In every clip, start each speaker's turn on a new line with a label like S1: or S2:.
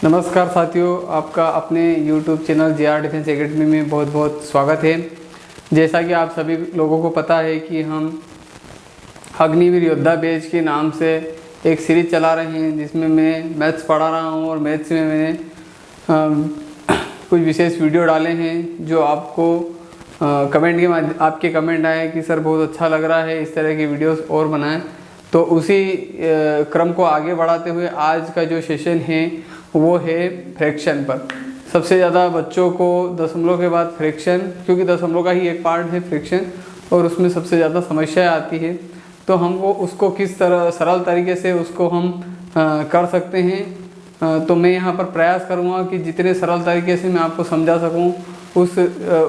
S1: नमस्कार साथियों, आपका अपने YouTube channel JR defence academy में बहुत बहुत स्वागत है। जैसा कि आप सभी लोगों को पता है कि हम अग्निवीर योद्धा बैच के नाम से एक सीरीज चला रहे हैं, जिसमें मैं मैथ्स पढ़ा रहा हूं और मैथ्स में मैंने कुछ विशेष वीडियो डाले हैं जो आपको आपके कमेंट आए कि सर बहुत अच्छा लग रहा है, इस तरह की वीडियोस और बनाएं। तो उसी क्रम को आगे बढ़ाते हुए आज का जो सेशन है वो है फ्रैक्शन पर। सबसे ज़्यादा बच्चों को दशमलव के बाद फ्रैक्शन, क्योंकि दशमलव का ही एक पार्ट है फ्रैक्शन और उसमें सबसे ज़्यादा समस्याएं आती है, तो हम वो उसको किस तरह सरल तरीके से उसको हम कर सकते हैं। तो मैं यहाँ पर प्रयास करूँगा कि जितने सरल तरीके से मैं आपको समझा सकूँ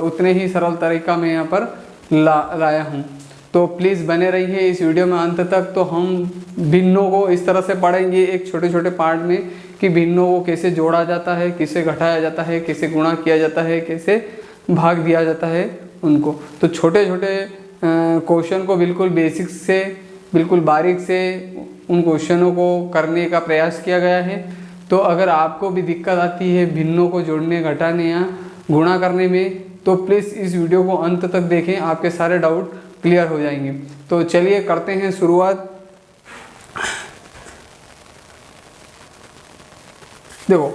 S1: उतने ही सरल तरीका मैं यहाँ पर लाया हूँ। तो प्लीज़ बने रहिए इस वीडियो में अंत तक। तो हम भिन्नों को इस तरह से पढ़ेंगे एक छोटे छोटे पार्ट में कि भिन्नों को कैसे जोड़ा जाता है, कैसे घटाया जाता है, कैसे गुणा किया जाता है, कैसे भाग दिया जाता है उनको। तो छोटे छोटे क्वेश्चन को बिल्कुल बेसिक से बिल्कुल बारीक से उन क्वेश्चनों को करने का प्रयास किया गया है। तो अगर आपको भी दिक्कत आती है भिन्नों को जोड़ने, घटाने या गुणा करने में, तो प्लीज़ इस वीडियो को अंत तक देखें, आपके सारे डाउट क्लियर हो जाएंगे। तो चलिए करते हैं शुरुआत। देखो,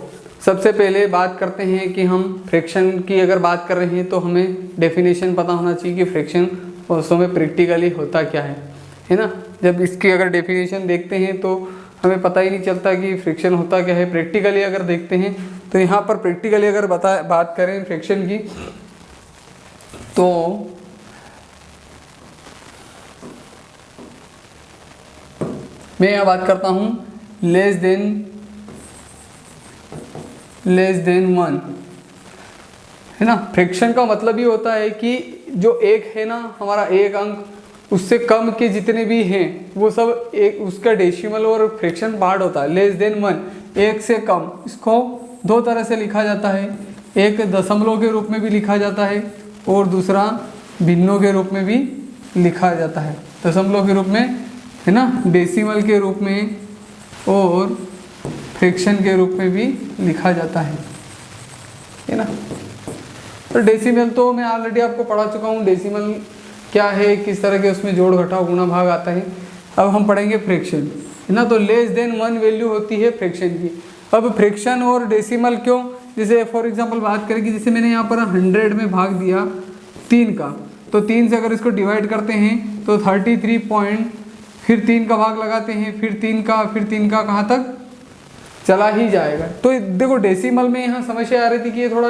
S1: सबसे पहले बात करते हैं कि हम फ्रैक्शन की अगर बात कर रहे हैं तो हमें डेफिनेशन पता होना चाहिए कि फ्रैक्शन वास्तव में प्रैक्टिकली होता क्या है ना। जब इसकी अगर डेफिनेशन देखते हैं तो हमें पता ही नहीं चलता कि फ्रैक्शन होता क्या है। प्रैक्टिकली अगर देखते हैं तो यहाँ पर प्रैक्टिकली अगर बात करें फ्रैक्शन की, तो मैं यहाँ बात करता हूँ लेस देन 1 है ना। फ्रैक्शन का मतलब ही होता है कि जो एक है ना, हमारा एक अंक, उससे कम के जितने भी हैं वो सब एक उसका डेसिमल और फ्रैक्शन पार्ट होता है। लेस देन 1 एक से कम, इसको दो तरह से लिखा जाता है। एक दशमलव के रूप में भी लिखा जाता है और दूसरा भिन्नों के रूप में भी लिखा जाता है। दशमलव के रूप में है ना, डेसिमल के रूप में और फ्रैक्शन के रूप में भी लिखा जाता है ना। तो डेसिमल तो मैं ऑलरेडी आपको पढ़ा चुका हूँ, डेसिमल क्या है, किस तरह के उसमें जोड़ घटाव गुणा भाग आता है। अब हम पढ़ेंगे फ्रैक्शन है ना। तो लेस देन 1 वैल्यू होती है फ्रैक्शन की। अब फ्रैक्शन और डेसिमल क्यों, जैसे फॉर एग्जांपल बात करें कि जैसे मैंने यहाँ पर 100 में भाग दिया 3 का, तो 3 से अगर इसको डिवाइड करते हैं तो 33 पॉइंट, फिर 3 का भाग लगाते हैं, फिर 3 का कहाँ तक चला ही जाएगा। तो देखो डेसिमल में यहाँ समस्या आ रही थी कि ये थोड़ा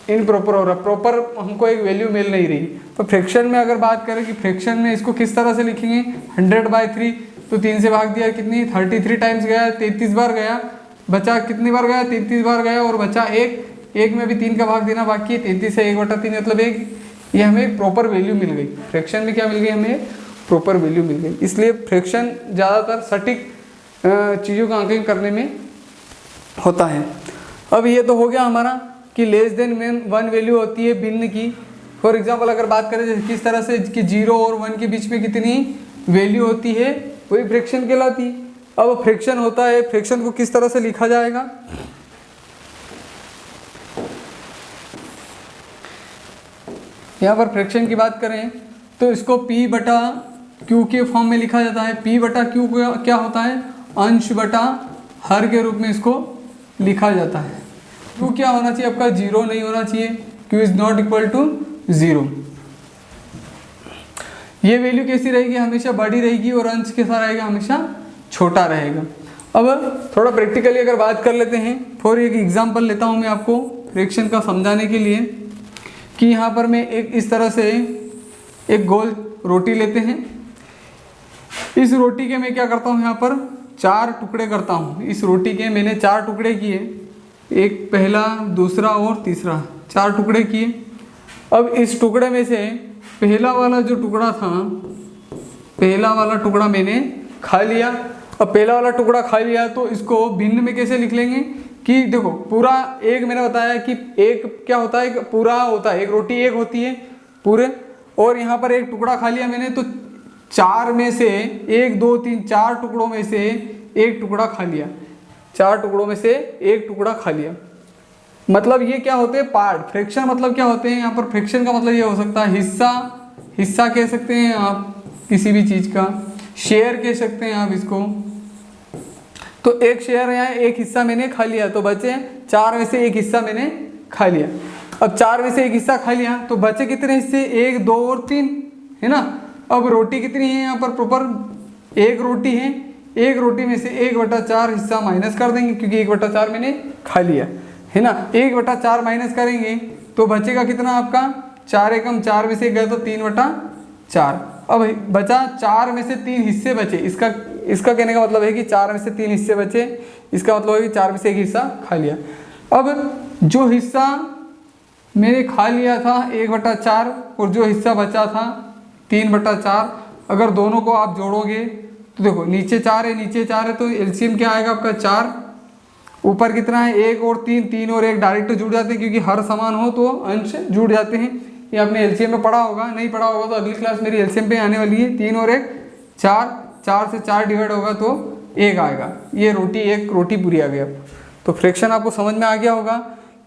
S1: इनप्रॉपर हो रहा, प्रॉपर हमको एक वैल्यू मिल नहीं रही। तो फ्रैक्शन में अगर बात करें कि फ्रैक्शन में इसको किस तरह से लिखेंगे, 100/3, तो 3 से भाग दिया कितनी 33 टाइम्स गया, 33 बार गया, बचा कितनी बार गया, 33 बार गया और बचा एक में भी 3 का भाग देना बाकी है। 33 से 1/3 मतलब 1। ये हमें एक प्रॉपर वैल्यू मिल गई। फ्रैक्शन में क्या मिल गई, हमें प्रॉपर वैल्यू मिल गई। इसलिए फ्रैक्शन ज़्यादातर सटीक चीज़ों का आंकलन करने में होता है। अब ये तो हो गया हमारा कि लेस देन 1 वैल्यू होती है भिन्न की। फॉर एग्जांपल अगर बात करें जैसे किस तरह से कि 0 और 1 के बीच में कितनी वैल्यू होती है, वही फ्रैक्शन कहलाती है। अब फ्रैक्शन होता है, फ्रैक्शन को किस तरह से लिखा जाएगा, यहाँ पर फ्रैक्शन की बात करें तो इसको P/Q के फॉर्म में लिखा जाता है। P/Q क्या होता है, अंश बटा हर के रूप में इसको लिखा जाता है। Q क्या होना चाहिए आपका, 0 नहीं होना चाहिए। Q is not equal to 0। ये वैल्यू कैसी रहेगी, हमेशा बड़ी रहेगी और अंश कैसा रहेगा, हमेशा छोटा रहेगा। अब थोड़ा प्रैक्टिकली अगर बात कर लेते हैं, फॉर एक एग्जांपल लेता हूँ मैं आपको फ्रैक्शन का समझाने के लिए, कि यहाँ पर मैं एक इस तरह से एक गोल रोटी लेते हैं। इस रोटी के मैं क्या करता हूँ, यहाँ पर 4 टुकड़े करता हूँ। इस रोटी के मैंने 4 टुकड़े किए, एक पहला, दूसरा और तीसरा, 4 टुकड़े किए। अब इस टुकड़े में से पहला वाला जो टुकड़ा था, पहला वाला टुकड़ा मैंने खा लिया। अब पहला वाला टुकड़ा खा लिया तो इसको भिन्न में कैसे लिख लेंगे कि देखो पूरा एक, मैंने बताया कि एक क्या होता है, पूरा होता है, एक रोटी एक होती है पूरे, और यहाँ पर एक टुकड़ा खा लिया मैंने, तो 4 में से 1 2 3 4 टुकड़ों में से एक टुकड़ा खा लिया। 4 टुकड़ों में से एक टुकड़ा खा लिया। मतलब ये क्या होते हैं, पार्ट। फ्रैक्शन मतलब क्या होते हैं, यहाँ पर फ्रैक्शन का मतलब ये हो सकता है हिस्सा, हिस्सा कह सकते हैं आप किसी भी चीज़ का, शेयर कह सकते हैं आप इसको। तो एक शेयर है, एक हिस्सा मैंने खा लिया तो बचे 4 में से एक हिस्सा मैंने खा लिया। अब 4 में से एक हिस्सा खा लिया तो बचे कितने हिस्से, 1 2 और 3, है ना। अब रोटी कितनी है यहाँ पर, प्रॉपर एक रोटी है, एक रोटी में से 1/4 हिस्सा माइनस कर देंगे क्योंकि 1/4 मैंने खा लिया, है ना। 1/4 माइनस करेंगे तो बचेगा कितना आपका, 4 एकम 4 में से गए तो 3/4। अब बचा 4 में से 3 हिस्से बचे, इसका कहने का मतलब है कि 4 में से 3 हिस्से बचे, इसका मतलब है कि 4 में से एक हिस्सा खा लिया। अब जो हिस्सा मैंने खा लिया था 1/4 और जो हिस्सा बचा था 3/4, अगर दोनों को आप जोड़ोगे तो देखो नीचे 4 है, नीचे 4 है, तो एलसीएम क्या आएगा आपका 4, ऊपर कितना है 1 और 3, 3 और 1 डायरेक्ट जुड़ जाते हैं क्योंकि हर समान हो तो अंश जुड़ जाते हैं। ये आपने एलसीएम में पढ़ा होगा, नहीं पढ़ा होगा तो अगली क्लास मेरी एलसीएम पे आने वाली है। 3 और 1 4, 4 से 4 डिवाइड होगा तो 1 आएगा। ये रोटी, एक रोटी पूरी आ गई। अब तो फ्रैक्शन आपको समझ में आ गया होगा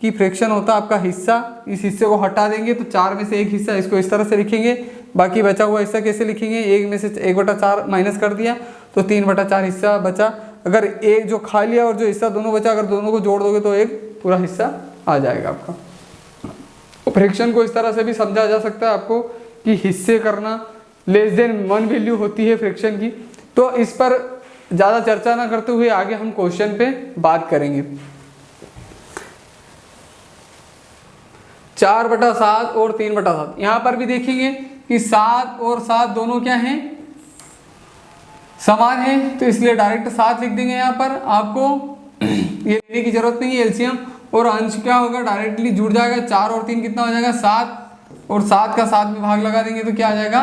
S1: कि फ्रैक्शन होता है आपका हिस्सा, इस हिस्से को हटा देंगे तो 4 में से एक हिस्सा, इसको इस तरह से लिखेंगे, बाकी बचा हुआ हिस्सा कैसे लिखेंगे, 1 में से 1/4 माइनस कर दिया तो 3/4 हिस्सा बचा। अगर एक जो खा लिया और जो हिस्सा दोनों बचा, अगर दोनों को जोड़ दोगे तो एक पूरा हिस्सा आ जाएगा आपका। तो फ्रैक्शन को इस तरह से भी समझा जा सकता है आपको कि हिस्से करना, लेस देन 1 वैल्यू होती है फ्रैक्शन की। तो इस पर ज़्यादा चर्चा ना करते हुए आगे हम क्वेश्चन पे बात करेंगे। 4/7 और 3/7, यहाँ पर भी देखेंगे कि 7 और 7 दोनों क्या हैं, समान है, तो इसलिए डायरेक्ट 7 लिख देंगे। यहाँ पर आपको ये लेने की जरूरत नहीं है एलसीएम, और अंश क्या होगा डायरेक्टली जुड़ जाएगा। 4 और 3 कितना हो जाएगा 7, और 7 का 7 में भाग लगा देंगे तो क्या आ जाएगा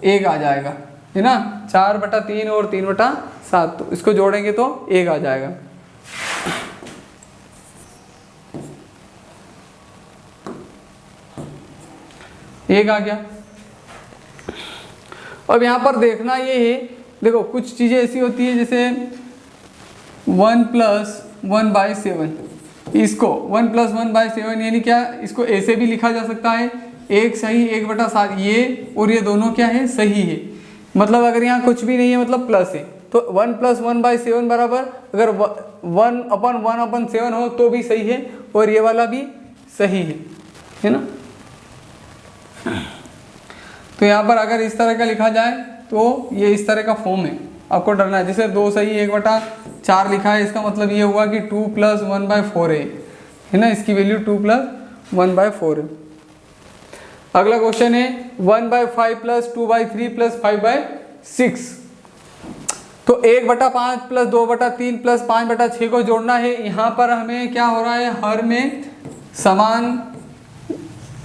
S1: 1 आ जाएगा, है ना। 4/3 और 3/7, तो इसको जोड़ेंगे तो 1 आ जाएगा। एक आ गया। अब यहाँ पर देखना ये है, देखो कुछ चीज़ें ऐसी होती है जैसे 1 + 1/7, इसको 1 + 1/7 यानी क्या, इसको ऐसे भी लिखा जा सकता है, एक सही 1/7, ये और ये दोनों क्या है सही है। मतलब अगर यहाँ कुछ भी नहीं है मतलब प्लस है तो 1 + 1/7 बराबर, अगर 1/1/7 हो तो भी सही है और ये वाला भी सही है ना। तो यहाँ पर अगर इस तरह का लिखा जाए तो ये इस तरह का फॉर्म है, आपको डरना है। जैसे 2 सही 1/4 लिखा है, इसका मतलब ये हुआ कि 2 + 1/4 है ना, इसकी वैल्यू 2 + 1/4 है। अगला क्वेश्चन है 1/5 + 2/3 + 5/6, तो 1/5 + 2/3 + 5/6 को जोड़ना है। यहाँ पर हमें क्या हो रहा है, हर में समान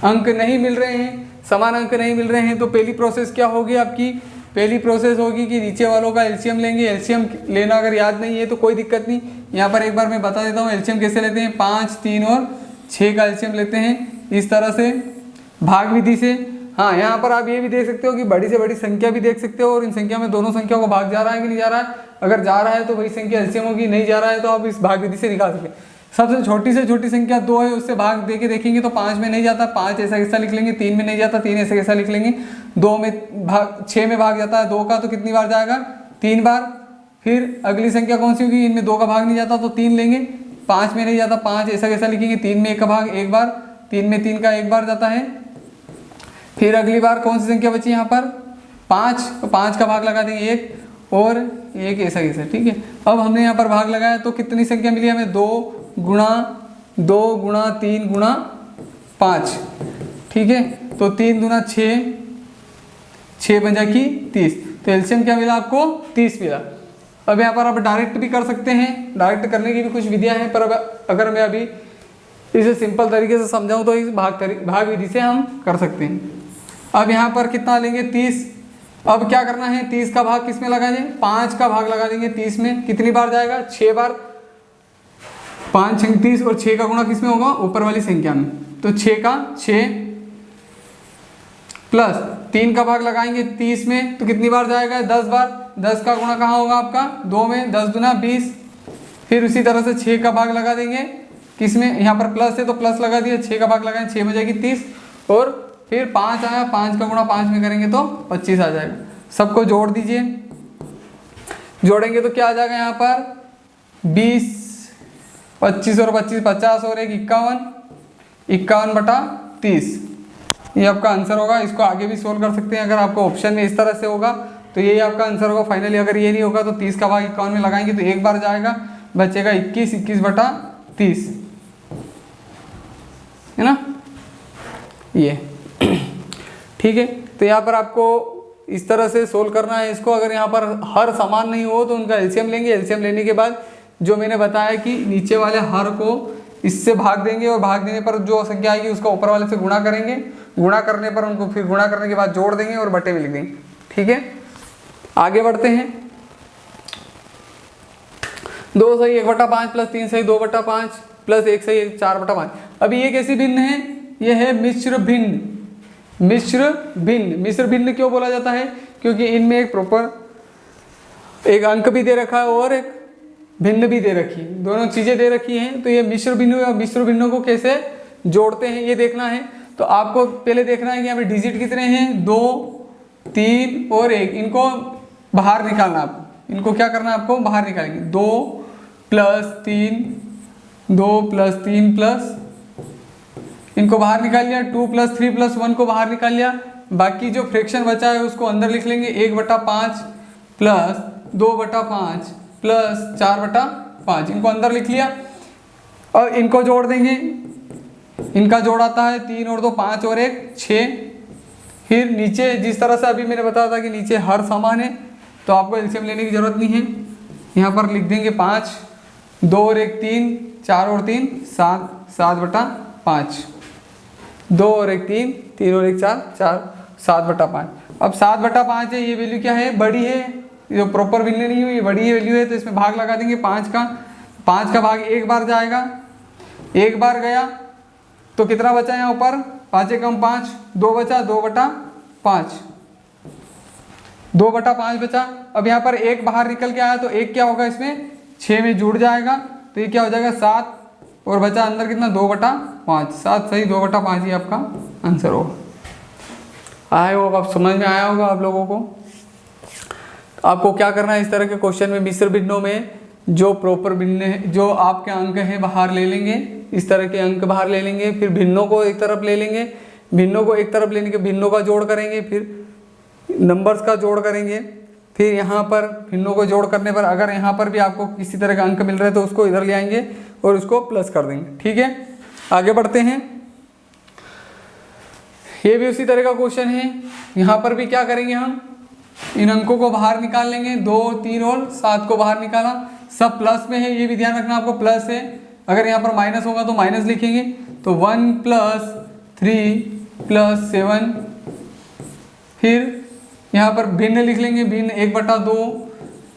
S1: अंक नहीं मिल रहे हैं, समान अंक नहीं मिल रहे हैं, तो पहली प्रोसेस क्या होगी आपकी, पहली प्रोसेस होगी कि नीचे वालों का एलसीएम लेंगे। एलसीएम लेना अगर याद नहीं है तो कोई दिक्कत नहीं, यहाँ पर एक बार मैं बता देता हूँ एलसीएम कैसे लेते हैं। 5, 3 और 6 का एलसीएम लेते हैं इस तरह से भाग विधि से। हाँ, यहाँ पर आप ये भी देख सकते हो कि बड़ी से बड़ी संख्या भी देख सकते हो, और इन संख्या में दोनों संख्याओं को भाग जा रहा है कि नहीं जा रहा है। अगर जा रहा है तो वही संख्या एलसीएम होगी, नहीं जा रहा है तो आप इस भाग विधि से निकाल सकते हैं। सबसे छोटी से छोटी संख्या 2 है, उससे भाग दे के देखेंगे तो 5 में नहीं जाता, 5 ऐसा कैसा लिख लेंगे। 3 में नहीं जाता, 3 ऐसा कैसा लिख लेंगे। 2 में भाग 6 में भाग जाता है 2 का, तो कितनी बार जाएगा 3 बार। फिर अगली संख्या कौन सी होगी, इनमें 2 का भाग नहीं जाता तो 3 लेंगे। 5 में नहीं जाता, 5 ऐसा कैसा लिखेंगे। 3 में 1 का भाग 1 बार, 3 में 3 का 1 बार जाता है। फिर अगली बार कौन सी संख्या बची यहाँ पर 5, तो 5 का भाग लगा देंगे 1 और 1 ऐसा कैसा, ठीक है। अब हमने यहाँ पर भाग लगाया तो कितनी संख्या मिली हमें, 2 × 3 × 5, ठीक है। तो 3 दूना 6, 6 पंजा की 30, तो एलसीएम क्या मिला आपको 30 मिला। अब यहाँ पर आप डायरेक्ट भी कर सकते हैं, डायरेक्ट करने की भी कुछ विधियां हैं, पर अब अगर मैं अभी इसे सिंपल तरीके से समझाऊं तो इस भाग विधि से हम कर सकते हैं। अब यहाँ पर कितना लेंगे 30। अब क्या करना है, 30 का भाग किस में लगा देंगे, 5 का भाग लगा देंगे 30 में। कितनी बार जाएगा 6 बार, 5 × 30 और 6 का गुणा किस में होगा, ऊपर वाली संख्या में। तो 6 का 6 प्लस 3 का भाग लगाएंगे 30 में, तो कितनी बार जाएगा 10 बार। 10 का गुणा कहाँ होगा आपका 2 में, 10 दूना 20 फिर उसी तरह से 6 का भाग लगा देंगे किसमें, यहाँ पर प्लस है तो प्लस लगा दिया, 6 का भाग लगाएं, 6 में जाएगी 30, और फिर 5 आया, 5 का गुणा 5 में करेंगे तो 25 आ जाएगा। सबको जोड़ दीजिए, जोड़ेंगे तो क्या आ जाएगा यहाँ पर 20, 25 और 25 50 और 1 51, 51/30 ये आपका आंसर होगा। इसको आगे भी सोल्व कर सकते हैं, अगर आपको ऑप्शन में इस तरह से होगा तो यही आपका आंसर होगा फाइनली। अगर ये नहीं होगा तो 30 का भाग 51 में लगाएंगे तो एक बार जाएगा, बचेगा 21, 21/30 है ना ये। ठीक है, तो यहाँ पर आपको इस तरह से सोल्व करना है इसको। अगर यहाँ पर हर समान नहीं हो तो उनका एलसीएम लेंगे, एलसीएम लेने के बाद जो मैंने बताया कि नीचे वाले हर को इससे भाग देंगे और भाग देने पर जो संख्या आएगी उसका ऊपर वाले से गुणा करेंगे, गुणा करने पर उनको फिर गुणा करने के बाद जोड़ देंगे और बटे में लिख देंगे। ठीक है, आगे बढ़ते हैं। 2 सही 1/5 प्लस 3 सही 2/5 प्लस 1 सही 4/5। अभी ये कैसी भिन्न है, ये है मिश्र भिन्न। मिश्र भिन्न, मिश्र भिन्न क्यों बोला जाता है, क्योंकि इनमें एक प्रॉपर एक अंक भी दे रखा है और एक भिन्न भी दे रखी है, दोनों चीजें दे रखी हैं। तो ये मिश्र भिन्न और मिश्र भिन्नों को कैसे जोड़ते हैं ये देखना है। तो आपको पहले देखना है कि यहाँ पे डिजिट कितने हैं, 2 3 और 1, इनको बाहर निकालना। आप इनको क्या करना है, आपको बाहर निकालेंगे। 2 + 3 2 + 3 प्लस, इनको बाहर निकाल लिया। 2 + 3 + 1 को बाहर निकाल लिया। बाकी जो फ्रैक्शन बचा है उसको अंदर लिख लेंगे। 1/5 प्लस 2/5 प्लस 4/5, इनको अंदर लिख लिया और इनको जोड़ देंगे। इनका जोड़ आता है 3 और 2 5 और 1 6। फिर नीचे जिस तरह से अभी मैंने बताया था कि नीचे हर समान है तो आपको एलसीएम लेने की जरूरत नहीं है। यहाँ पर लिख देंगे 5, 2 और 1 3, 4 और 3 7, 7/5, 2 और 1 3, 3 और 1 4, 4 7/5। अब 7/5 है, ये वैल्यू क्या है, बड़ी है, जो प्रॉपर भिन्न नहीं हुई बड़ी वैल्यू है, तो इसमें भाग लगा देंगे 5 का। 5 का भाग एक बार जाएगा, एक बार गया तो कितना बचा यहाँ ऊपर, 5 कम 5, 2 बचा, 2/5, 2/5 बचा। अब यहाँ पर एक बाहर निकल के आया तो एक क्या होगा, इसमें 6 में जुड़ जाएगा तो ये क्या हो जाएगा 7, और बचा अंदर कितना 2/5, 7 सही 2/5 ही आपका आंसर होगा। आया होगा, आप समझ में आया होगा आप लोगों को। आपको क्या करना है, इस तरह के क्वेश्चन में मिश्र भिन्नों में जो प्रॉपर भिन्न है, जो आपके अंक हैं बाहर ले लेंगे, इस तरह के अंक बाहर ले लेंगे। फिर भिन्नों को एक तरफ ले लेंगे, भिन्नों को एक तरफ लेने के भिन्नों का जोड़ करेंगे, फिर नंबर्स का जोड़ करेंगे। फिर यहाँ पर भिन्नों को जोड़ करने पर अगर यहाँ पर भी आपको किसी तरह का अंक मिल रहा है तो उसको इधर ले आएंगे और उसको प्लस कर देंगे। ठीक है, आगे बढ़ते हैं। ये भी उसी तरह का क्वेश्चन है। यहाँ पर भी क्या करेंगे, हम इन अंकों को बाहर निकाल लेंगे। 2 3 और 7 को बाहर निकाला, सब प्लस में है, ये भी ध्यान रखना आपको प्लस है। अगर यहाँ पर माइनस होगा तो माइनस लिखेंगे। तो 1 + 3 + 7, फिर यहाँ पर भिन्न लिख लेंगे। भिन्न 1/2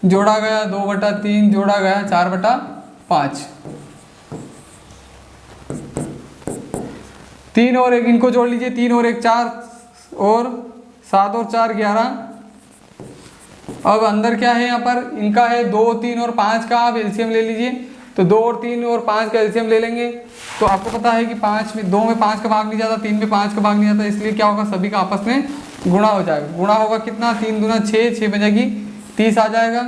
S1: जोड़ा गया, 2/3 जोड़ा गया, 4/5, 3 और 1 इनको जोड़ लीजिए। 3 और 1 4 और 7 और 4 11। अब अंदर क्या है, यहाँ पर इनका है 2 3 और 5 का आप एलसीएम ले लीजिए। तो 2 और 3 और 5 का एलसीएम ले लेंगे। तो आपको पता है कि 2 में 5 का भाग नहीं जाता, 3 में 5 का भाग नहीं जाता, इसलिए क्या होगा, सभी का आपस में गुणा हो जाएगा। गुणा होगा कितना, 3 दूना 6, 6 बजेगी 30 आ जाएगा,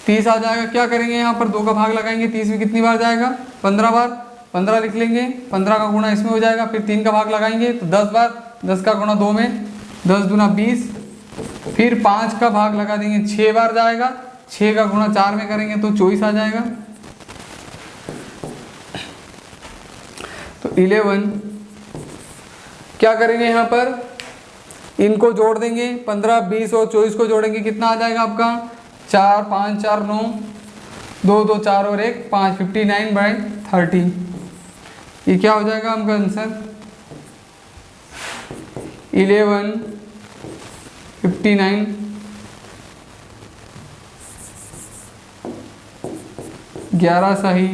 S1: 30 आ जाएगा। क्या करेंगे, यहाँ पर 2 का भाग लगाएंगे, 30 में कितनी बार जाएगा, 15 बार, 15 लिख लेंगे। 15 का गुणा इसमें हो जाएगा। फिर 3 का भाग लगाएंगे तो 10 बार, 10 का गुणा 2 में, 10 दूना 20। फिर 5 का भाग लगा देंगे, 6 बार जाएगा, 6 का गुणा 4 में करेंगे तो 24 आ जाएगा। तो 11 क्या करेंगे, यहाँ पर इनको जोड़ देंगे। 15 20 और 24 को जोड़ेंगे, कितना आ जाएगा आपका, 4 5 4 9, 2 2 4 और 1 5, 59/30। ये क्या हो जाएगा आपका आंसर, 11 59 11 सही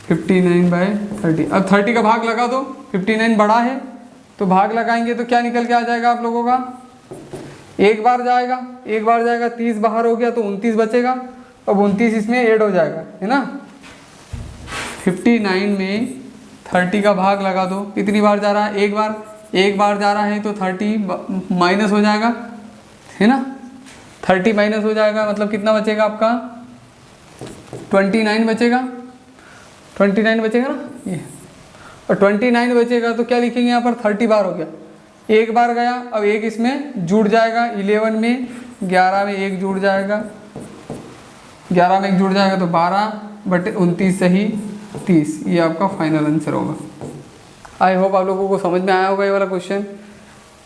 S1: 59/30। अब 30 का भाग लगा दो, 59 बड़ा है तो भाग लगाएंगे तो क्या निकल के आ जाएगा आप लोगों का, एक बार जाएगा, 30 बाहर हो गया तो 29 बचेगा। अब 29 इसमें ऐड हो जाएगा, है ना। 59 में 30 का भाग लगा दो, कितनी बार जा रहा है, एक बार जा रहा है तो 30 माइनस हो जाएगा, है ना। 30 माइनस हो जाएगा मतलब कितना बचेगा आपका, 29 बचेगा, 29 बचेगा ना ये। और 29 बचेगा तो क्या लिखेंगे यहाँ पर, 30 बार हो गया, एक बार गया, अब एक इसमें जुड़ जाएगा, 11 में 11 में एक जुड़ जाएगा, 11 में एक जुड़ जाएगा तो 12/29 सही 30। ये आपका फाइनल आंसर होगा। आई होप आप लोगों को समझ में आया होगा ये वाला क्वेश्चन।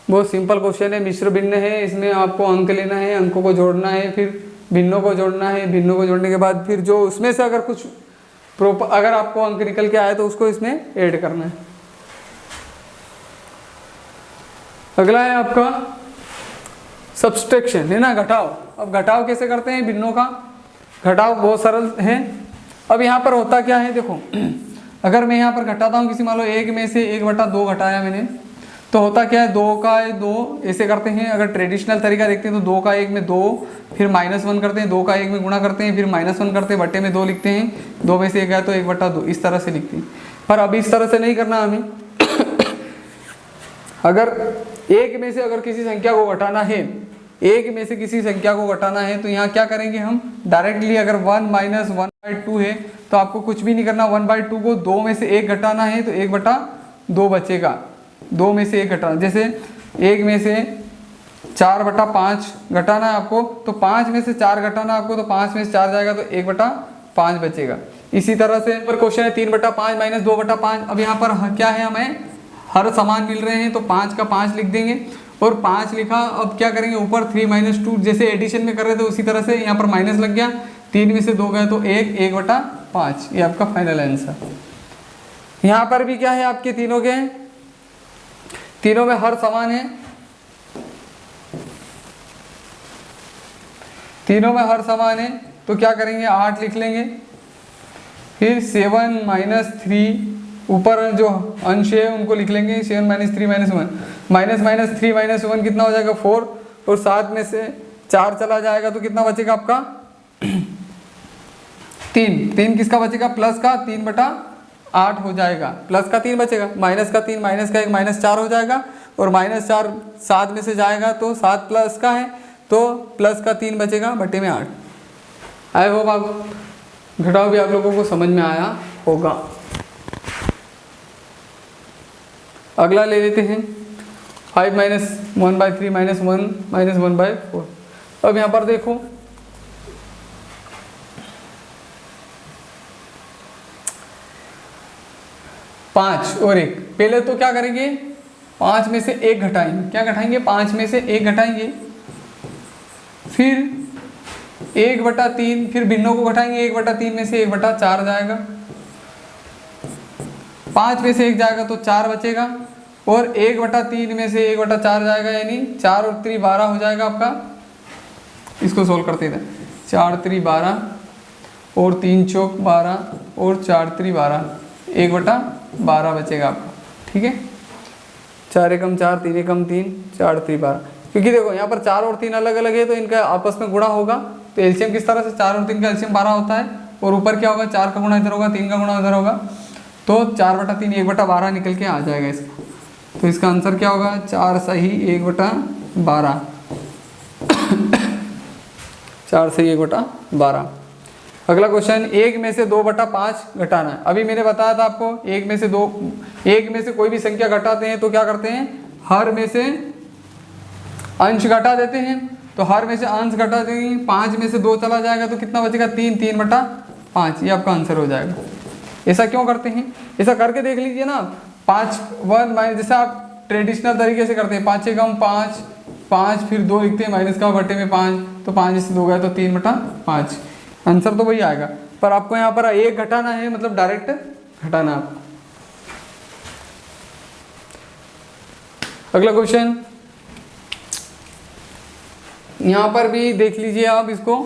S1: बहुत सिंपल क्वेश्चन है, मिश्र भिन्न है, इसमें आपको अंक लेना है, अंकों को जोड़ना है, फिर भिन्नों को जोड़ना है, भिन्नों को जोड़ने के बाद फिर जो उसमें से अगर कुछ अगर आपको अंक निकल के आए तो उसको इसमें ऐड करना है। अगला है आपका सब्सट्रैक्शन, है ना, घटाव। अब घटाव कैसे करते हैं भिन्नों का, घटाव बहुत सरल है। अब यहाँ पर होता क्या है देखो, अगर मैं यहाँ पर घटाता हूँ किसी, मान लो 1 में से 1/2 घटाया मैंने, तो होता क्या है, 2 का 2 ऐसे करते हैं। अगर ट्रेडिशनल तरीका देखते हैं तो 2 का 1 में 2, फिर -1 करते हैं, 2 का 1 में गुणा करते हैं, फिर -1 करते हैं, बट्टे में 2 लिखते हैं, 2 में से 1 गया तो 1/2, इस तरह से लिखते हैं। पर अब इस तरह से नहीं करना हमें। अगर 1 में से अगर किसी संख्या को घटाना है, 1 में से किसी संख्या को घटाना है तो यहाँ क्या करेंगे हम, डायरेक्टली अगर 1 - 1/2 है तो आपको कुछ भी नहीं करना, 1/2 को 2 में से 1 घटाना है तो 1/2 बचेगा, 2 में से 1 घटाना। जैसे 1 में से 4/5 घटाना है आपको, तो 5 में से 4 घटाना है आपको, तो 5 में से 4 जाएगा तो 1/5 बचेगा। इसी तरह से पर क्वेश्चन है 3/5 - 2/5। अब यहाँ पर क्या है, हमें हर समान मिल रहे हैं तो 5 का 5 लिख देंगे, और 5 लिखा, अब क्या करेंगे ऊपर 3 - 2 जैसे एडिशन में कर रहे थे उसी तरह से यहाँ पर माइनस लग गया, 3 में से 2 गए तो 1/5। ये आपका फाइनल आंसर। यहाँ पर भी क्या है, आपके तीनों के तीनों में हर समान है, तीनों में हर समान है तो क्या करेंगे, 8 लिख लेंगे, फिर 7 - 3 ऊपर जो अंश है उनको लिख लेंगे, 7 - 3 - 1 -3 - 1 कितना हो जाएगा 4, और 7 में से 4 चला जाएगा तो कितना बचेगा आपका 3 किसका बचेगा, प्लस का 3/8 हो जाएगा, प्लस का 3 बचेगा, माइनस का 3 माइनस का 1 -4 हो जाएगा, और -4 7 में से जाएगा तो 7 प्लस का है तो प्लस का 3 बचेगा बटे में 8। आई होप आप घटाव भी आप लोगों को समझ में आया होगा। अगला ले लेते हैं 5 - 1/3 - 1 - 1/4। अब यहाँ पर देखो 5 और 1, पहले तो क्या करेंगे, 5 में से 1 घटाएंगे, क्या घटाएंगे, 5 में से 1 घटाएंगे, फिर 1/3, फिर भिन्नों को घटाएंगे, 1/3 में से 1/4 जाएगा, 5 में से 1 जाएगा तो 4 बचेगा, और 1/3 में से 1/4 जाएगा, यानी 4 और 3 12 हो जाएगा आपका। इसको सोल्व करते थे, 4 3 12 और 3 चौक 12 और 4 3 12, 1/12 बचेगा आपका, ठीक है। 4 एकम 4, 3 एकम 3, 4 3 12। क्योंकि देखो यहाँ पर 4 और 3 अलग अलग है तो इनका आपस में गुणा होगा, तो एलसीएम किस तरह से 4 और 3 का एलसीएम 12 होता है, और ऊपर क्या होगा, 4 का गुणा इधर होगा, 3 का गुणा उधर होगा, तो 4/3 1/12 निकल के आ जाएगा इसका। तो इसका आंसर क्या होगा, 4 सही 1/12, 4 सही 1/12। अगला क्वेश्चन, 1 में से 2/5 घटाना है। अभी मैंने बताया था आपको 1 में से कोई भी संख्या घटाते हैं तो क्या करते हैं, हर में से अंश घटा देते हैं, तो हर में से अंश घटा देंगे, 5 में से 2 चला जाएगा तो कितना बचेगा 3/5, ये आपका आंसर हो जाएगा। ऐसा क्यों करते हैं, ऐसा करके देख लीजिए ना, 5 1 जैसे आप ट्रेडिशनल तरीके से करते हैं, 5 एकम 5 5, फिर 2 लिखते हैं माइनस का बटे में 5, तो 5 में से 2 गया तो 3/5, आंसर तो वही आएगा। पर आपको यहाँ पर 1 घटाना है, मतलब डायरेक्ट घटाना है आपको। अगला क्वेश्चन, यहाँ पर भी देख लीजिए आप इसको,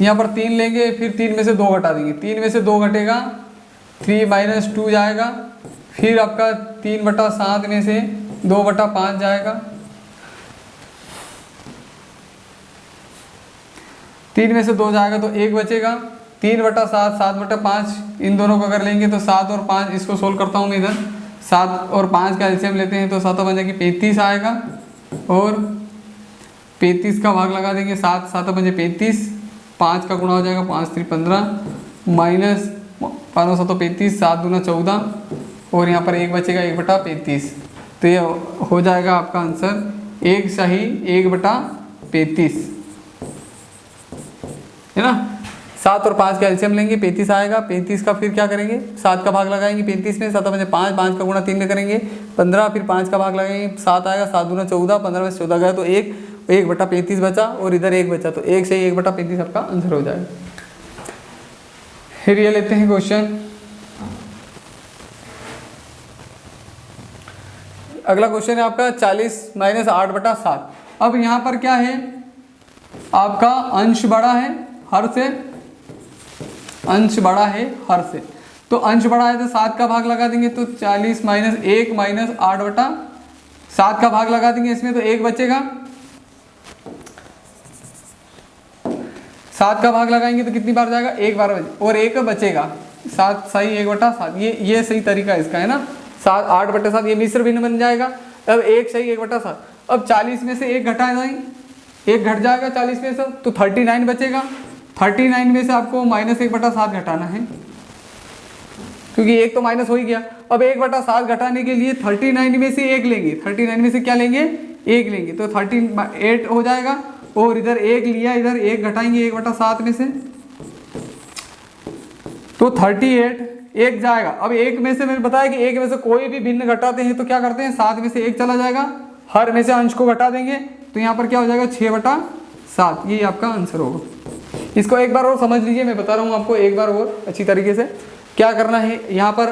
S1: यहाँ पर 3 लेंगे, फिर 3 में से 2 घटा देंगे, 3 में से 2 घटेगा 3 - 2 जाएगा, फिर आपका 3/7 में से 2/5 जाएगा, 3 में से 2 जाएगा तो 1 बचेगा। 3/7, 7/5 इन दोनों को अगर लेंगे तो 7 और 5, इसको सोल्व करता हूँ मैं इधर। 7 और 5 का एलसीएम लेते हैं तो 7 बन जाएगी 35 आएगा, और 35 का भाग लगा देंगे 7, 7 बजे 35, 5 का गुणा हो जाएगा 5 3 15 माइनस 5 7 35, 7 दूना 14, और यहाँ पर 1 बचेगा 1/35। तो ये हो जाएगा आपका आंसर 1 सही 1/35 है ना। 7 और 5 का एलसीएम लेंगे 35 आएगा। 35 का फिर क्या करेंगे, 7 का भाग लगाएंगे 35 में, 7 बजे 5, 5 का गुणा 3 में करेंगे 15, फिर 5 का भाग लगाएंगे 7 आएगा, 7 दूना 14, 15 में से 14 गया तो 1/35 बचा, और इधर 1 बचा, तो 1 से 1/35 आपका आंसर हो जाएगा। फिर ये लेते हैं क्वेश्चन। अगला क्वेश्चन है आपका 40 - 8/7। अब यहाँ पर क्या है, आपका अंश बड़ा है हर से, अंश बड़ा है हर से, तो अंश बड़ा है तो 7 का भाग लगा देंगे, तो 40 - 1 - 8/7 का भाग लगा देंगे इसमें, तो 1 बचेगा। 7 का भाग लगाएंगे तो कितनी बार जाएगा, 1 बार, और 1 बचेगा। 7 सही 1/7, ये सही तरीका है इसका, है ना। 7 8/7 ये मिश्र भिन्न बन जाएगा। अब 1 सही 1/7। अब 40 में से 1 घटा दें, 1 घट जाएगा 40 में से, तो 39 बचेगा। 39 में से आपको -1/7 घटाना है, क्योंकि 1 तो माइनस हो ही गया। अब 1/7 घटाने के लिए 39 में से 1 लेंगे, 39 में से क्या लेंगे, 1 लेंगे, तो 38 हो जाएगा, और इधर 1 लिया, इधर 1 घटाएंगे 1/7 में से, तो 38 1 जाएगा। अब 1 में से मैंने बताया कि 1 में से कोई भी भिन्न घटाते हैं तो क्या करते हैं, 7 में से 1 चला जाएगा, हर में से अंश को घटा देंगे, तो यहाँ पर क्या हो जाएगा 6/7। ये आपका आंसर होगा। इसको एक बार और समझ लीजिए, मैं बता रहा हूँ आपको एक बार और अच्छी तरीके से क्या करना है। यहाँ पर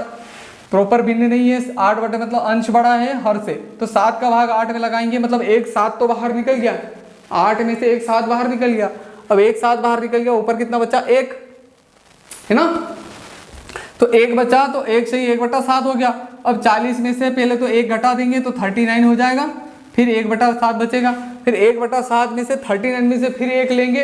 S1: प्रॉपर भिन्न नहीं है, 8 बटे मतलब अंश बड़ा है हर से, तो 7 का भाग 8 में लगाएंगे, मतलब 1 7 तो बाहर निकल गया, 8 में से 1 7 बाहर निकल गया। अब 1 7 बाहर निकल गया, ऊपर कितना बचा, 1 है ना, तो 1 बचा, तो 1 से ही 1/7 हो गया। अब 40 में से पहले तो 1 घटा देंगे तो 39 हो जाएगा, फिर 1/7 बचेगा, फिर 1/7 में से 39 में से फिर 1 लेंगे,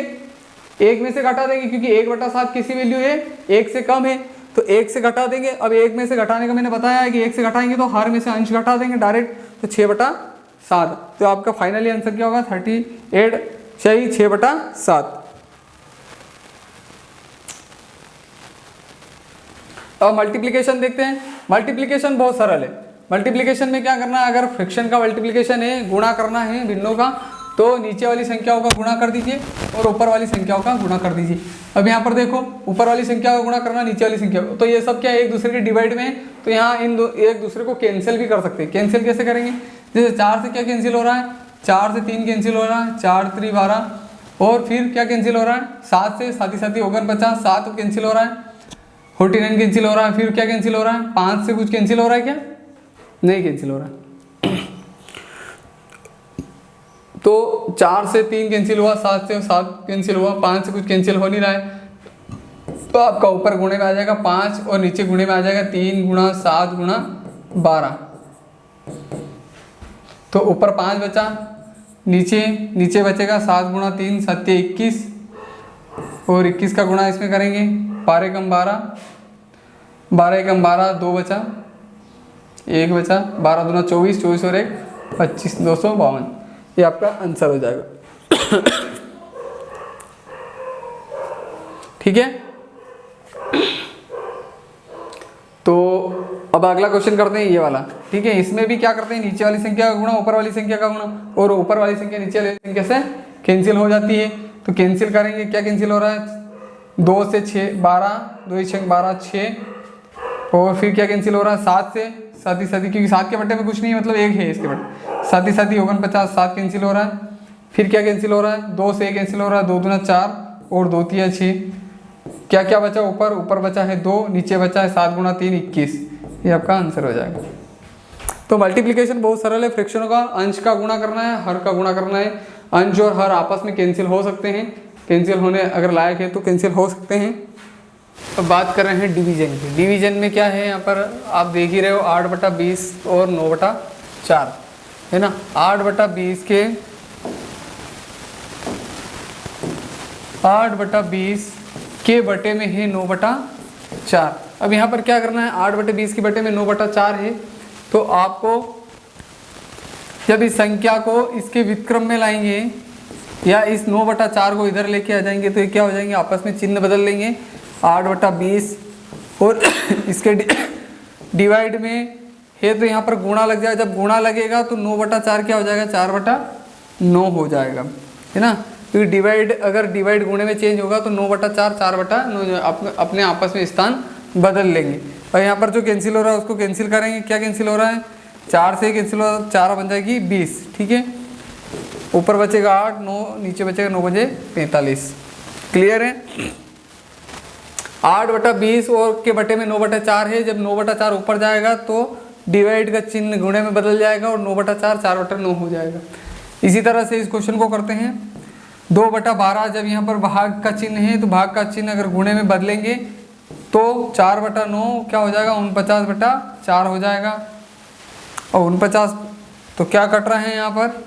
S1: 1 में से घटा देंगे, क्योंकि 1/7 किसी वैल्यू है 1 से कम है, तो 1 से घटा देंगे। अब 1 में से घटाने का मैंने बताया है कि 1 से घटाएंगे तो हर में से अंश घटा देंगे डायरेक्ट, तो 6/7। तो आपका फाइनली आंसर क्या होगा, 38 सही 6/7। अब मल्टीप्लिकेशन देखते हैं। मल्टीप्लिकेशन बहुत सरल है। मल्टीप्लिकेशन में क्या करना है, अगर फ्रैक्शन का मल्टीप्लिकेशन है, गुणा करना है भिन्नों का, तो नीचे वाली संख्याओं का गुणा कर दीजिए और ऊपर वाली संख्याओं का गुणा कर दीजिए। अब यहाँ पर देखो, ऊपर वाली संख्या का गुणा करना नीचे वाली संख्या, तो ये सब क्या एक दूसरे के डिवाइड में है, तो यहाँ एक दूसरे को कैंसिल भी कर सकते हैं। कैंसिल कैसे करेंगे, जैसे 4 से क्या कैंसिल हो रहा है, 4 से 3 कैंसिल हो रहा है, 4 3 12, और फिर क्या कैंसिल हो रहा है, 7 से साथ ही 49 7 कैंसिल हो रहा है, 49 कैंसिल हो रहा है, फिर क्या कैंसिल हो रहा है, 5 से कुछ कैंसिल हो रहा है, क्या नहीं कैंसिल हो रहा है, तो 4 से 3 कैंसिल हुआ, 7 से 7 कैंसिल हुआ, 5 से कुछ कैंसिल हो नहीं रहा है, तो आपका ऊपर गुणे में आ जाएगा 5 और नीचे गुणे में आ जाएगा 3 गुणा 7 गुणा 12, तो ऊपर 5 बचा, नीचे बचेगा 7 गुणा 3 7 21, और 21 का गुणा इसमें करेंगे, 12 कम 12, 12 कम 12 2 बचा, 1 बचा, 12 दूना 24, 24 और 1 25, 252। ये आपका आंसर हो जाएगा। ठीक है, तो अब अगला क्वेश्चन करते हैं ये वाला। ठीक है, इसमें भी क्या करते हैं, नीचे वाली संख्या का गुणा ऊपर वाली संख्या का गुणा, और ऊपर वाली संख्या नीचे वाली संख्या से कैंसिल हो जाती है, तो कैंसिल करेंगे, क्या कैंसिल हो रहा है, 2 से 6 12, 2 6 12 6, और फिर क्या कैंसिल हो रहा है, 7 से साथ ही क्योंकि 7 के बट्टे में कुछ नहीं है, मतलब 1 है इसके बट्टे, साथ ही 49 7 कैंसिल हो रहा है, फिर क्या कैंसिल हो रहा है, 2 से 1 कैंसिल हो रहा है, 2 दूना 4 और 2 3 6, क्या क्या बचा, ऊपर बचा है 2, नीचे बचा है 7 गुणा 3 21। ये आपका आंसर हो जाएगा। तो मल्टीप्लिकेशन बहुत सरल है, फ्रैक्शनों का अंश का गुणा करना है, हर का गुणा करना है, अंश और हर आपस में कैंसिल हो सकते हैं, कैंसिल होने अगर लायक है तो कैंसिल हो सकते हैं। अब बात कर रहे हैं डिवीजन की। डिवीजन में क्या है, यहाँ पर आप देख ही रहे हो 8/20 और 9/4 है ना। 8/20 के 8/20 के बटे में है 9/4। अब यहाँ पर क्या करना है, 8/20 के बटे में 9/4 है, तो आपको जब इस संख्या को इसके व्युत्क्रम में लाएंगे या इस 9/4 को इधर लेके आ जाएंगे तो ये क्या हो जाएंगे, आपस में चिन्ह बदल लेंगे। 8/20 और इसके डिवाइड में है तो यहाँ पर गुणा लग जाएगा, जब गुणा लगेगा तो 9/4 क्या हो जाएगा, 4/9 हो जाएगा, है ना। तो डिवाइड, अगर डिवाइड गुणे में चेंज होगा तो 9/4 4/9 अपने आपस में स्थान बदल लेंगे। और यहाँ पर जो कैंसिल हो रहा है उसको कैंसिल करेंगे। क्या कैंसिल हो रहा है, 4 से कैंसिल हो रहा है, 4 बन जाएगी 20, ठीक है। ऊपर बचेगा 8, 9 नीचे बचेगा 9 बजे 45। क्लियर है। 8/20 और के बटे में 9/4 है, जब 9/4 ऊपर जाएगा तो डिवाइड का चिन्ह गुणे में बदल जाएगा और 9/4 4/9 हो जाएगा। इसी तरह से इस क्वेश्चन को करते हैं। 2/12 जब यहाँ पर भाग का चिन्ह है तो भाग का चिन्ह अगर गुणे में बदलेंगे तो 4/9 क्या हो जाएगा, 49/4 हो जाएगा। और 49 तो क्या कट रहा है यहाँ पर,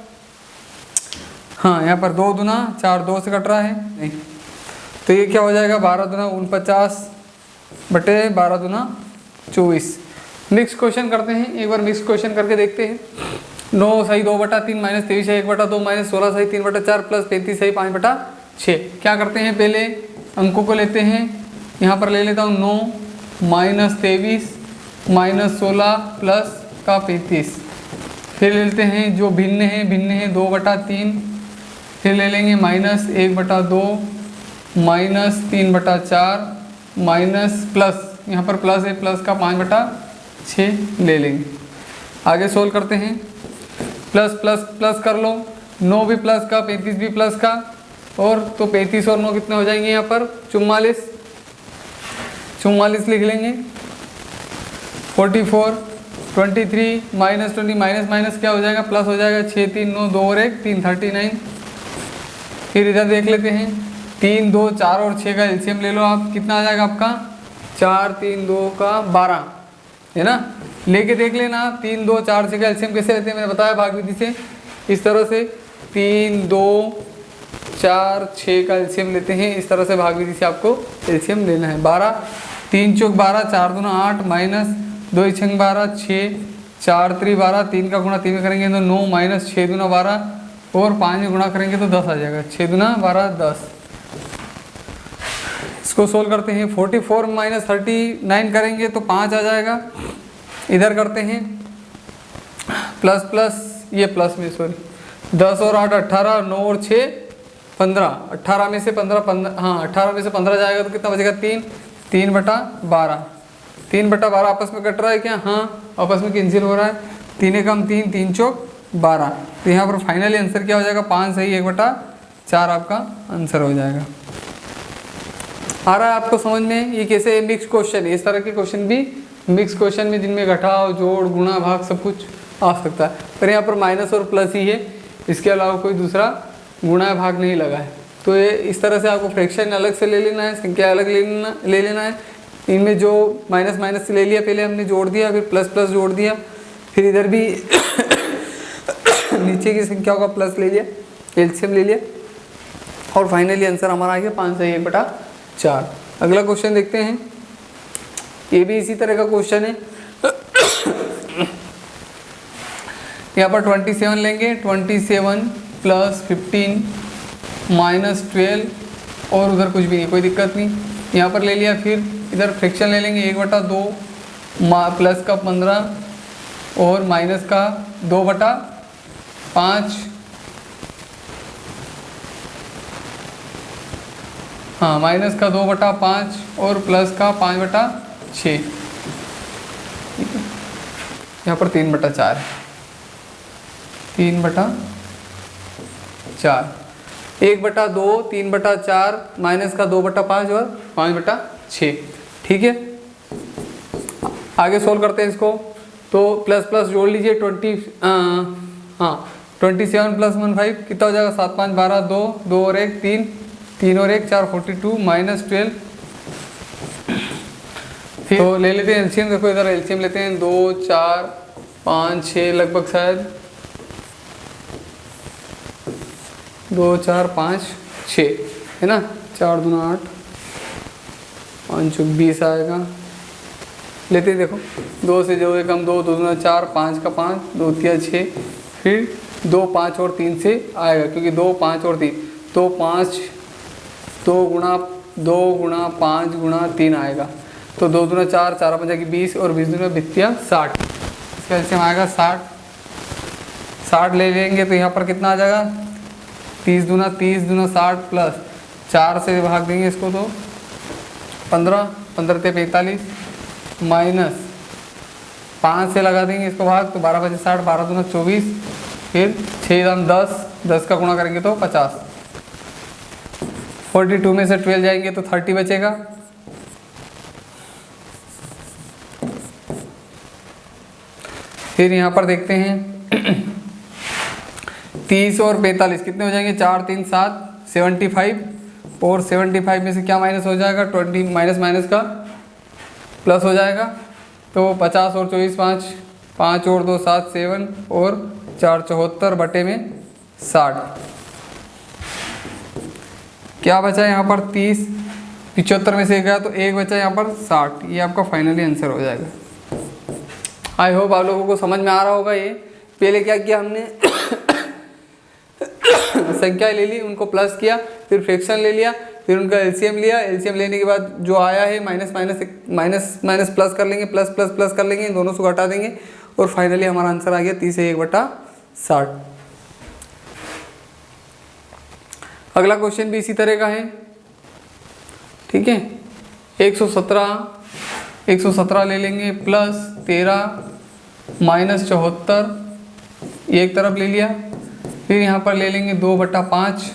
S1: हाँ यहाँ पर 2 दूना 4, 2 से कट रहा है नहीं, तो ये क्या हो जाएगा 12 दूना 49 बटे 12 दूना 24। नेक्स्ट क्वेश्चन करते हैं, एक बार मिक्स क्वेश्चन करके देखते हैं। 9 सही 2/3 माइनस 23 है 1/2 माइनस 16 सही 3/4 प्लस 35 सही 5/6। क्या करते हैं, पहले अंकों को लेते हैं। यहाँ पर ले लेता हूँ 9 माइनस 23 माइनस 16 प्लस का 35। फिर ले लेते हैं जो भिन्न है 2/3। फिर ले लेंगे माइनस 1/2 माइनस 3/4 माइनस प्लस, यहाँ पर प्लस है, प्लस का 5/6 ले लेंगे। आगे सोल्व करते हैं। प्लस प्लस प्लस कर लो, 9 भी प्लस का 35 भी प्लस का, और तो 35 और 9 कितने हो जाएंगे यहाँ पर 44 लिख लेंगे। 44 23 माइनस 20 माइनस माइनस क्या हो जाएगा, प्लस हो जाएगा। 6 3 9 2 और 1 3 39। फिर इधर देख लेते हैं 3 2 4 और 6 का एलसीएम ले लो आप, कितना आ जाएगा आपका 4 3 2 का 12, है ना। लेके देख लेना 3 2 4 6 का एलसीएम कैसे लेते हैं, मैंने बताया भाग विधि से। इस तरह से 3 2 4 6 का एलसीएम लेते हैं, इस तरह से भाग विधि से आपको एलसीएम लेना है। 12 3 चौक 12 4 दूना 8 माइनस 2 छंग 12 6 4 3 12, 3 का गुणा 3 में करेंगे तो 9 माइनस 6 दूना 12 और 5 में गुणा करेंगे तो 10 आ जाएगा। 6 दूना 12 10। इसको सोल्व करते हैं। 44 माइनस 39 करेंगे तो 5 आ जाएगा। इधर करते हैं प्लस प्लस, ये प्लस में सॉरी, 10 और 8 18, 9 और 6 15, 18 में से 15 हाँ 18 में से 15 जाएगा तो कितना बचेगा 3/12। 3/12 आपस में कट रहा है क्या, हाँ आपस में कैंसिल हो रहा है। 3 कम 3 3 चौक 12। तो यहाँ पर फाइनली आंसर क्या हो जाएगा 5 सही 1/4 आपका आंसर हो जाएगा। आ रहा है आपको समझ में, ये कैसे मिक्स क्वेश्चन है। इस तरह के क्वेश्चन भी मिक्स क्वेश्चन में जिनमें घटाव जोड़ गुणा भाग सब कुछ आ सकता है, पर यहाँ पर माइनस और प्लस ही है, इसके अलावा कोई दूसरा गुणा भाग नहीं लगा है। तो ये इस तरह से आपको फ्रैक्शन अलग से ले लेना है, संख्या अलग ले लेना है। इनमें जो माइनस माइनस ले लिया, पहले हमने जोड़ दिया, फिर प्लस प्लस जोड़ दिया, फिर इधर भी नीचे की संख्याओं का प्लस ले लिया, एलसीएम ले लिया, और फाइनली आंसर हमारा आ गया 5 सही 1/4। अगला क्वेश्चन देखते हैं, ये भी इसी तरह का क्वेश्चन है। यहाँ पर 27 लेंगे, 27 प्लस 15 माइनस 12 और उधर कुछ भी नहीं, कोई दिक्कत नहीं। यहाँ पर ले लिया, फिर इधर फ्रैक्शन ले लेंगे 1/2 प्लस का 15 और माइनस का 2/5, हाँ माइनस का 2/5 और प्लस का 5/6। यहाँ पर 3/4 है, 3/4, 1/2 3/4 माइनस का 2/5 और 5/6, ठीक है। आगे सोल्व करते हैं इसको, तो प्लस प्लस जोड़ लीजिए 27 प्लस 15 कितना हो जाएगा 7 5 12 2 2 और 1 3 3 और 1 4 42 माइनस 12। फिर तो ले लेते हैं एलसीएम, देखो इधर एलसीएम लेते हैं 2 4 5 6 लगभग शायद 2 4 5 6 है ना। 4 दूना 8, 5 चौक 20 आएगा। लेते हैं, देखो 2 से जो है कम 2, 2 दूना 4, 5 का 5, 2 तिया 6, फिर 2 5 और 3 से आएगा, क्योंकि 2 5 और 3, तो 5 2 गुणा 5 गुणा 3 आएगा। तो 2 दूना 4, 4 5 की 20 और 20 दूना बित्तिया 60। इसका एलसीएम आएगा 60। 60 ले लेंगे तो यहाँ पर कितना आ जाएगा, 30 दूना 60 प्लस 4 से भाग देंगे इसको तो 15, 15 ते 45 माइनस 5 से लगा देंगे इसको भाग, तो 12 5 60, 12 दूना 24, फिर 6 दाम 10, 10 का गुणा करेंगे तो 50। 42 में से 12 जाएंगे तो 30 बचेगा। फिर यहाँ पर देखते हैं 30 और 45 कितने हो जाएंगे, 4 3 7 75, और 75 में से क्या माइनस हो जाएगा, 20 माइनस माइनस का प्लस हो जाएगा, तो 50 और 24 5, 5 और 2 7 7 और 4 74 बटे में 60। क्या बचा यहाँ पर 30, 75 में से गया तो 1 बचा यहाँ पर 60। ये आपका फाइनली आंसर हो जाएगा। आई होप आप लोगों को समझ में आ रहा होगा। ये पहले क्या किया हमने संख्या ले ली, उनको प्लस किया, फिर फ्रैक्शन ले लिया, फिर उनका एलसीएम लिया। एलसीएम लेने के बाद जो आया है माइनस माइनस माइनस प्लस कर लेंगे, प्लस प्लस प्लस कर लेंगे, दोनों से घटा देंगे और फाइनली हमारा आंसर आ गया 30 से 1/60। अगला क्वेश्चन भी इसी तरह का है, ठीक है। 117 ले लेंगे प्लस 13 माइनस 74, ये एक तरफ ले लिया। फिर यहाँ पर ले लेंगे 2/5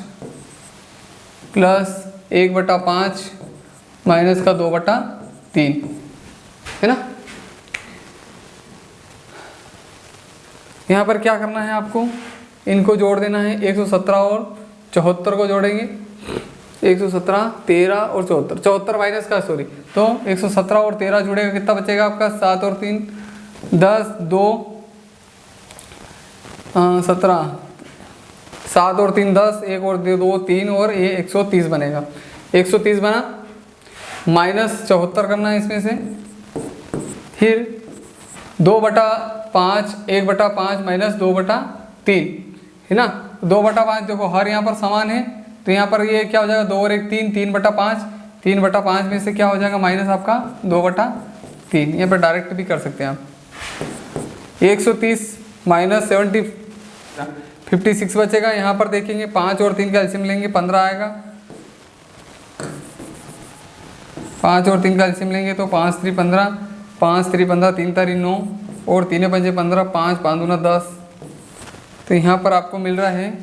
S1: प्लस 1/5 माइनस का 2/3, है ना। यहाँ पर क्या करना है आपको, इनको जोड़ देना है। 117 और 74 को जोड़ेंगे, 117 13 और 74 माइनस का सॉरी, तो 117 और 13 जुड़ेगा, कितना बचेगा आपका, 7 और 3 10, 2 17, 7 और 3 10, 1 और 2 3 और ये 130 बनेगा। 130 बना, माइनस 74 करना है इसमें से, फिर 2/5 1/5 माइनस 2/3, है ना। 2/5 देखो हर यहाँ पर समान है, तो यहाँ पर ये क्या हो जाएगा, 2 और 1 3, 3/5, 3/5 में से क्या हो जाएगा माइनस आपका 2/3। यहाँ पर डायरेक्ट भी कर सकते हैं आप। 130 माइनस 56 बचेगा। यहाँ पर देखेंगे 5 और 3 का एलसीएम लेंगे 15 आएगा। 5 और 3 का एलसीएम लेंगे तो 5 3 15, 5 3 15, 3 3 9 और 3 5 15, 5 5 दूना 10, तो यहाँ पर आपको मिल रहा है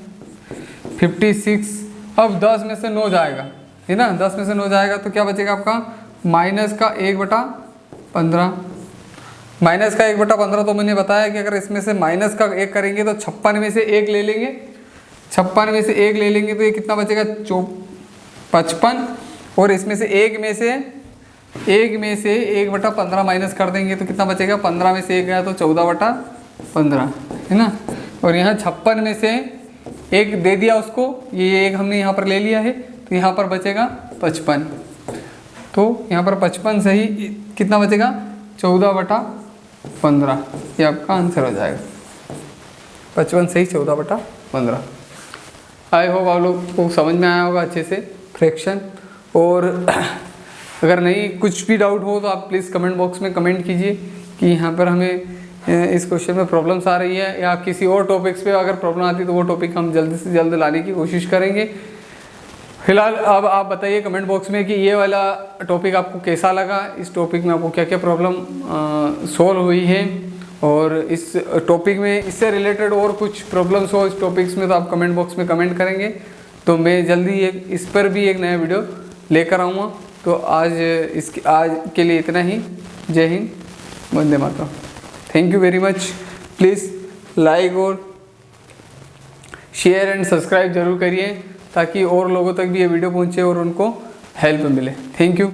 S1: 56। अब 10 में से 9 जाएगा, है ना, 10 में से 9 जाएगा तो क्या बचेगा आपका, माइनस का 1/15। माइनस का 1/15 तो मैंने बताया कि अगर इसमें से माइनस का 1 करेंगे तो 56 में से 1 ले लेंगे, 56 में से 1 ले लेंगे तो ये कितना बचेगा, 55, और इसमें से 1 में से 1/15 माइनस कर देंगे तो कितना बचेगा, 15 में से 1 गया तो 14/15, है ना। और यहाँ 56 में से 1 दे दिया उसको, ये 1 हमने यहाँ पर ले लिया है, तो यहाँ पर बचेगा 55। तो यहाँ पर 55 से ही कितना बचेगा, 14/15, ये आपका आंसर हो जाएगा। 55 से ही 14/15। आई होप आप लोग को समझ में आया होगा अच्छे से फ्रैक्शन। और अगर नहीं कुछ भी डाउट हो तो आप प्लीज़ कमेंट बॉक्स में कमेंट कीजिए कि यहाँ पर हमें इस क्वेश्चन में प्रॉब्लम्स आ रही है, या किसी और टॉपिक्स पे अगर प्रॉब्लम आती है तो वो टॉपिक हम जल्द से जल्द लाने की कोशिश करेंगे। फिलहाल अब आप बताइए कमेंट बॉक्स में कि ये वाला टॉपिक आपको कैसा लगा, इस टॉपिक में आपको क्या क्या प्रॉब्लम सॉल्व हुई है, और इस टॉपिक में इससे रिलेटेड और कुछ प्रॉब्लम्स हो इस टॉपिक्स में तो आप कमेंट बॉक्स में कमेंट करेंगे, तो मैं जल्दी इस पर भी एक नया वीडियो लेकर आऊँगा। तो आज के लिए इतना ही। जय हिंद, वंदे मातरम। Thank you very much. Please like और शेयर एंड सब्सक्राइब जरूर करिए ताकि और लोगों तक भी ये वीडियो पहुंचे और उनको हेल्प मिले। Thank you.